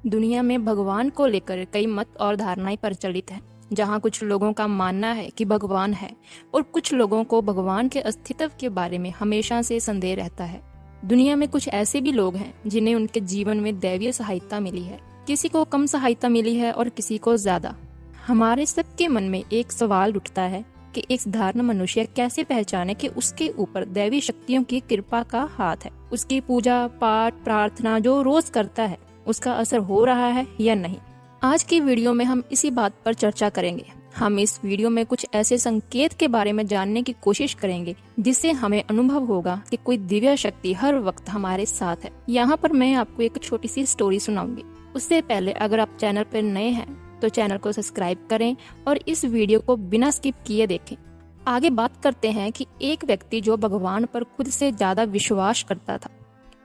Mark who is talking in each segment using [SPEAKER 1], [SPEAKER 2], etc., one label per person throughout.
[SPEAKER 1] दुनिया में भगवान को लेकर कई मत और धारणाएं प्रचलित हैं। जहां कुछ लोगों का मानना है कि भगवान है और कुछ लोगों को भगवान के अस्तित्व के बारे में हमेशा से संदेह रहता है। दुनिया में कुछ ऐसे भी लोग हैं जिन्हें उनके जीवन में दैवीय सहायता मिली है, किसी को कम सहायता मिली है और किसी को ज्यादा। हमारे सबके मन में एक सवाल उठता है कि एक साधारण मनुष्य कैसे पहचाने कि उसके ऊपर दैवी शक्तियों की कृपा का हाथ है। उसकी पूजा पाठ प्रार्थना जो रोज करता है उसका असर हो रहा है या नहीं। आज की वीडियो में हम इसी बात पर चर्चा करेंगे। हम इस वीडियो में कुछ ऐसे संकेत के बारे में जानने की कोशिश करेंगे जिससे हमें अनुभव होगा कि कोई दिव्य शक्ति हर वक्त हमारे साथ है। यहाँ पर मैं आपको एक छोटी सी स्टोरी सुनाऊंगी। उससे पहले अगर आप चैनल पर नए हैं तो चैनल को सब्सक्राइब करें और इस वीडियो को बिना स्किप किए देखें। आगे बात करते हैं कि एक व्यक्ति जो भगवान पर खुद से ज्यादा विश्वास करता था,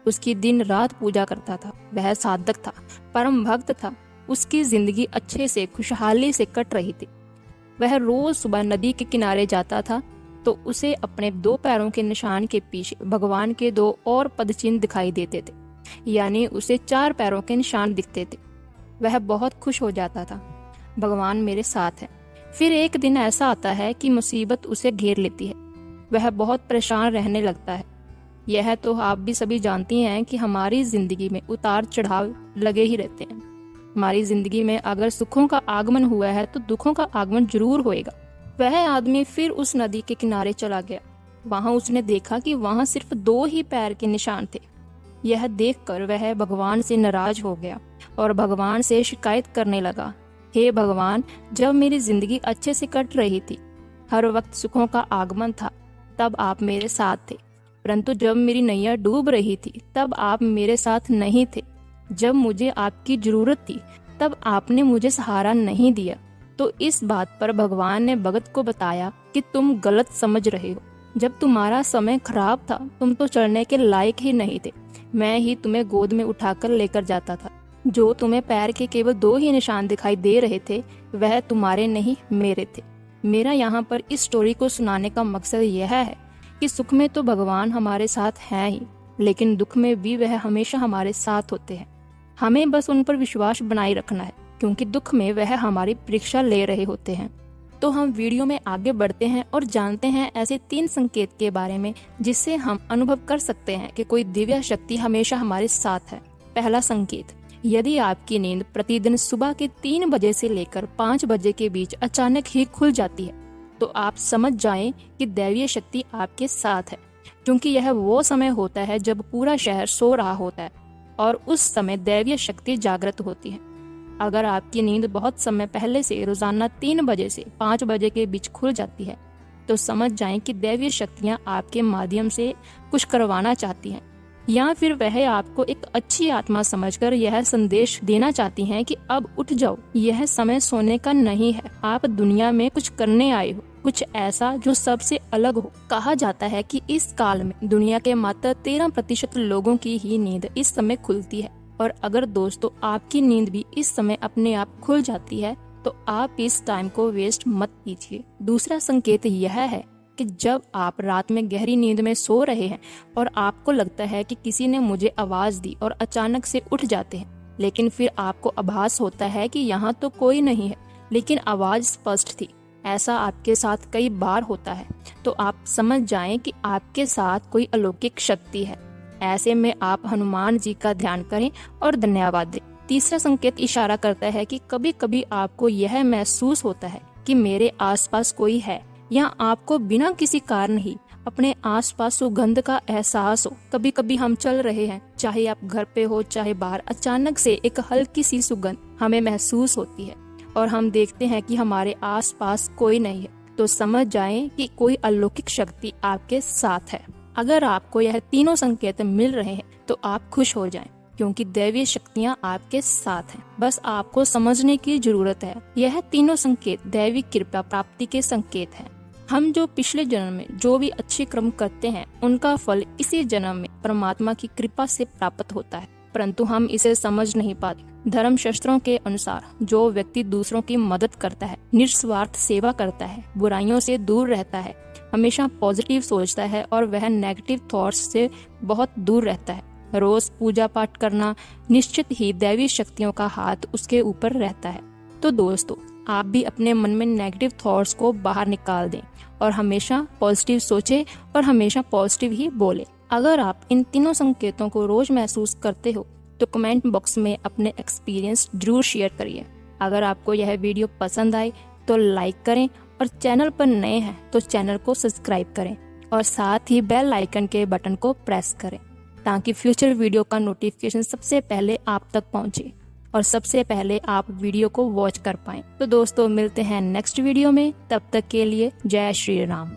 [SPEAKER 1] उसकी दिन रात पूजा करता था, वह साधक था, परम भक्त था, उसकी जिंदगी अच्छे से खुशहाली से कट रही थी। वह रोज सुबह नदी के किनारे जाता था तो उसे अपने 2 पैरों के निशान के पीछे भगवान के 2 और पदचिन्ह दिखाई देते थे, यानी उसे 4 पैरों के निशान दिखते थे। वह बहुत खुश हो जाता था, भगवान मेरे साथ है। फिर एक दिन ऐसा आता है कि मुसीबत उसे घेर लेती है, वह बहुत परेशान रहने लगता है। यह तो आप भी सभी जानती हैं कि हमारी जिंदगी में उतार चढ़ाव लगे ही रहते हैं। हमारी जिंदगी में अगर सुखों का आगमन हुआ है तो दुखों का आगमन जरूर होएगा। वह आदमी फिर उस नदी के किनारे चला गया। वहां उसने देखा कि वहां सिर्फ 2 ही पैर के निशान थे। यह देखकर वह भगवान से नाराज हो गया और भगवान से शिकायत करने लगा, हे भगवान, जब मेरी जिंदगी अच्छे से कट रही थी, हर वक्त सुखों का आगमन था, तब आप मेरे साथ थे, परंतु जब मेरी नैया डूब रही थी तब आप मेरे साथ नहीं थे। जब मुझे आपकी जरूरत थी तब आपने मुझे सहारा नहीं दिया। तो इस बात पर भगवान ने भगत को बताया कि तुम गलत समझ रहे हो। जब तुम्हारा समय खराब था तुम तो चढ़ने के लायक ही नहीं थे। मैं ही तुम्हें गोद में उठाकर लेकर जाता था। जो तुम्हें पैर के केवल 2 ही निशान दिखाई दे रहे थे वह तुम्हारे नहीं मेरे थे। मेरा यहाँ पर इस स्टोरी को सुनाने का मकसद यह है कि सुख में तो भगवान हमारे साथ हैं ही, लेकिन दुख में भी वह हमेशा हमारे साथ होते हैं। हमें बस उन पर विश्वास बनाए रखना है, क्योंकि दुख में वह हमारी परीक्षा ले रहे होते हैं। तो हम वीडियो में आगे बढ़ते हैं और जानते हैं ऐसे 3 संकेत के बारे में जिससे हम अनुभव कर सकते हैं कि कोई दिव्य शक्ति हमेशा हमारे साथ है। पहला संकेत, यदि आपकी नींद प्रतिदिन सुबह के 3 बजे से लेकर 5 बजे के बीच अचानक ही खुल जाती है तो आप समझ जाएं कि दैवीय शक्ति आपके साथ है, क्योंकि यह वो समय होता है जब पूरा शहर सो रहा होता है और उस समय दैवीय शक्ति जागृत होती है। अगर आपकी नींद बहुत समय पहले से रोजाना 3 बजे से 5 बजे के बीच खुल जाती है तो समझ जाएं कि दैवीय शक्तियां आपके माध्यम से कुछ करवाना चाहती हैं, या फिर वह आपको एक अच्छी आत्मा समझकर यह संदेश देना चाहती हैं कि अब उठ जाओ, यह समय सोने का नहीं है, आप दुनिया में कुछ करने आए हो, कुछ ऐसा जो सबसे अलग हो। कहा जाता है कि इस काल में दुनिया के मात्र 13% लोगों की ही नींद इस समय खुलती है, और अगर दोस्तों आपकी नींद भी इस समय अपने आप खुल जाती है तो आप इस टाइम को वेस्ट मत कीजिए। दूसरा संकेत यह है कि जब आप रात में गहरी नींद में सो रहे हैं और आपको लगता है कि किसी ने मुझे आवाज दी और अचानक से उठ जाते हैं, लेकिन फिर आपको आभास होता है कि यहाँ तो कोई नहीं है लेकिन आवाज स्पष्ट थी। ऐसा आपके साथ कई बार होता है तो आप समझ जाएं कि आपके साथ कोई अलौकिक शक्ति है। ऐसे में आप हनुमान जी का ध्यान करें और धन्यवाद दें। तीसरा संकेत इशारा करता है कि कभी कभी आपको यह महसूस होता है कि मेरे आसपास कोई है, या आपको बिना किसी कारण ही अपने आसपास सुगंध का एहसास हो। कभी कभी हम चल रहे हैं, चाहे आप घर पे हो चाहे बाहर, अचानक से एक हल्की सी सुगंध हमें महसूस होती है और हम देखते हैं कि हमारे आसपास कोई नहीं है, तो समझ जाएं कि कोई अलौकिक शक्ति आपके साथ है। अगर आपको यह तीनों संकेत मिल रहे हैं तो आप खुश हो जाएं, क्योंकि दैवीय शक्तियां आपके साथ हैं। बस आपको समझने की जरूरत है। यह तीनों संकेत दैवी कृपा प्राप्ति के संकेत हैं। हम जो पिछले जन्म में जो भी अच्छे कर्म करते हैं उनका फल इसी जन्म में परमात्मा की कृपा से प्राप्त होता है, परंतु हम इसे समझ नहीं पाते। धर्म शास्त्रों के अनुसार जो व्यक्ति दूसरों की मदद करता है, निस्वार्थ सेवा करता है, बुराइयों से दूर रहता है, हमेशा पॉजिटिव सोचता है और वह नेगेटिव थॉट्स से बहुत दूर रहता है, रोज पूजा पाठ करना, निश्चित ही दैवी शक्तियों का हाथ उसके ऊपर रहता है। तो दोस्तों, आप भी अपने मन में नेगेटिव थॉट्स को बाहर निकाल दें और हमेशा पॉजिटिव सोचें और हमेशा पॉजिटिव ही बोलें। अगर आप इन तीनों संकेतों को रोज महसूस करते हो तो कमेंट बॉक्स में अपने एक्सपीरियंस जरूर शेयर करिए। अगर आपको यह वीडियो पसंद आए तो लाइक करें और चैनल पर नए हैं तो चैनल को सब्सक्राइब करें और साथ ही बेल आइकन के बटन को प्रेस करें ताकि फ्यूचर वीडियो का नोटिफिकेशन सबसे पहले आप तक पहुंचे और सबसे पहले आप वीडियो को वॉच कर पाएं। तो दोस्तों, मिलते हैं नेक्स्ट वीडियो में। तब तक के लिए जय श्री राम।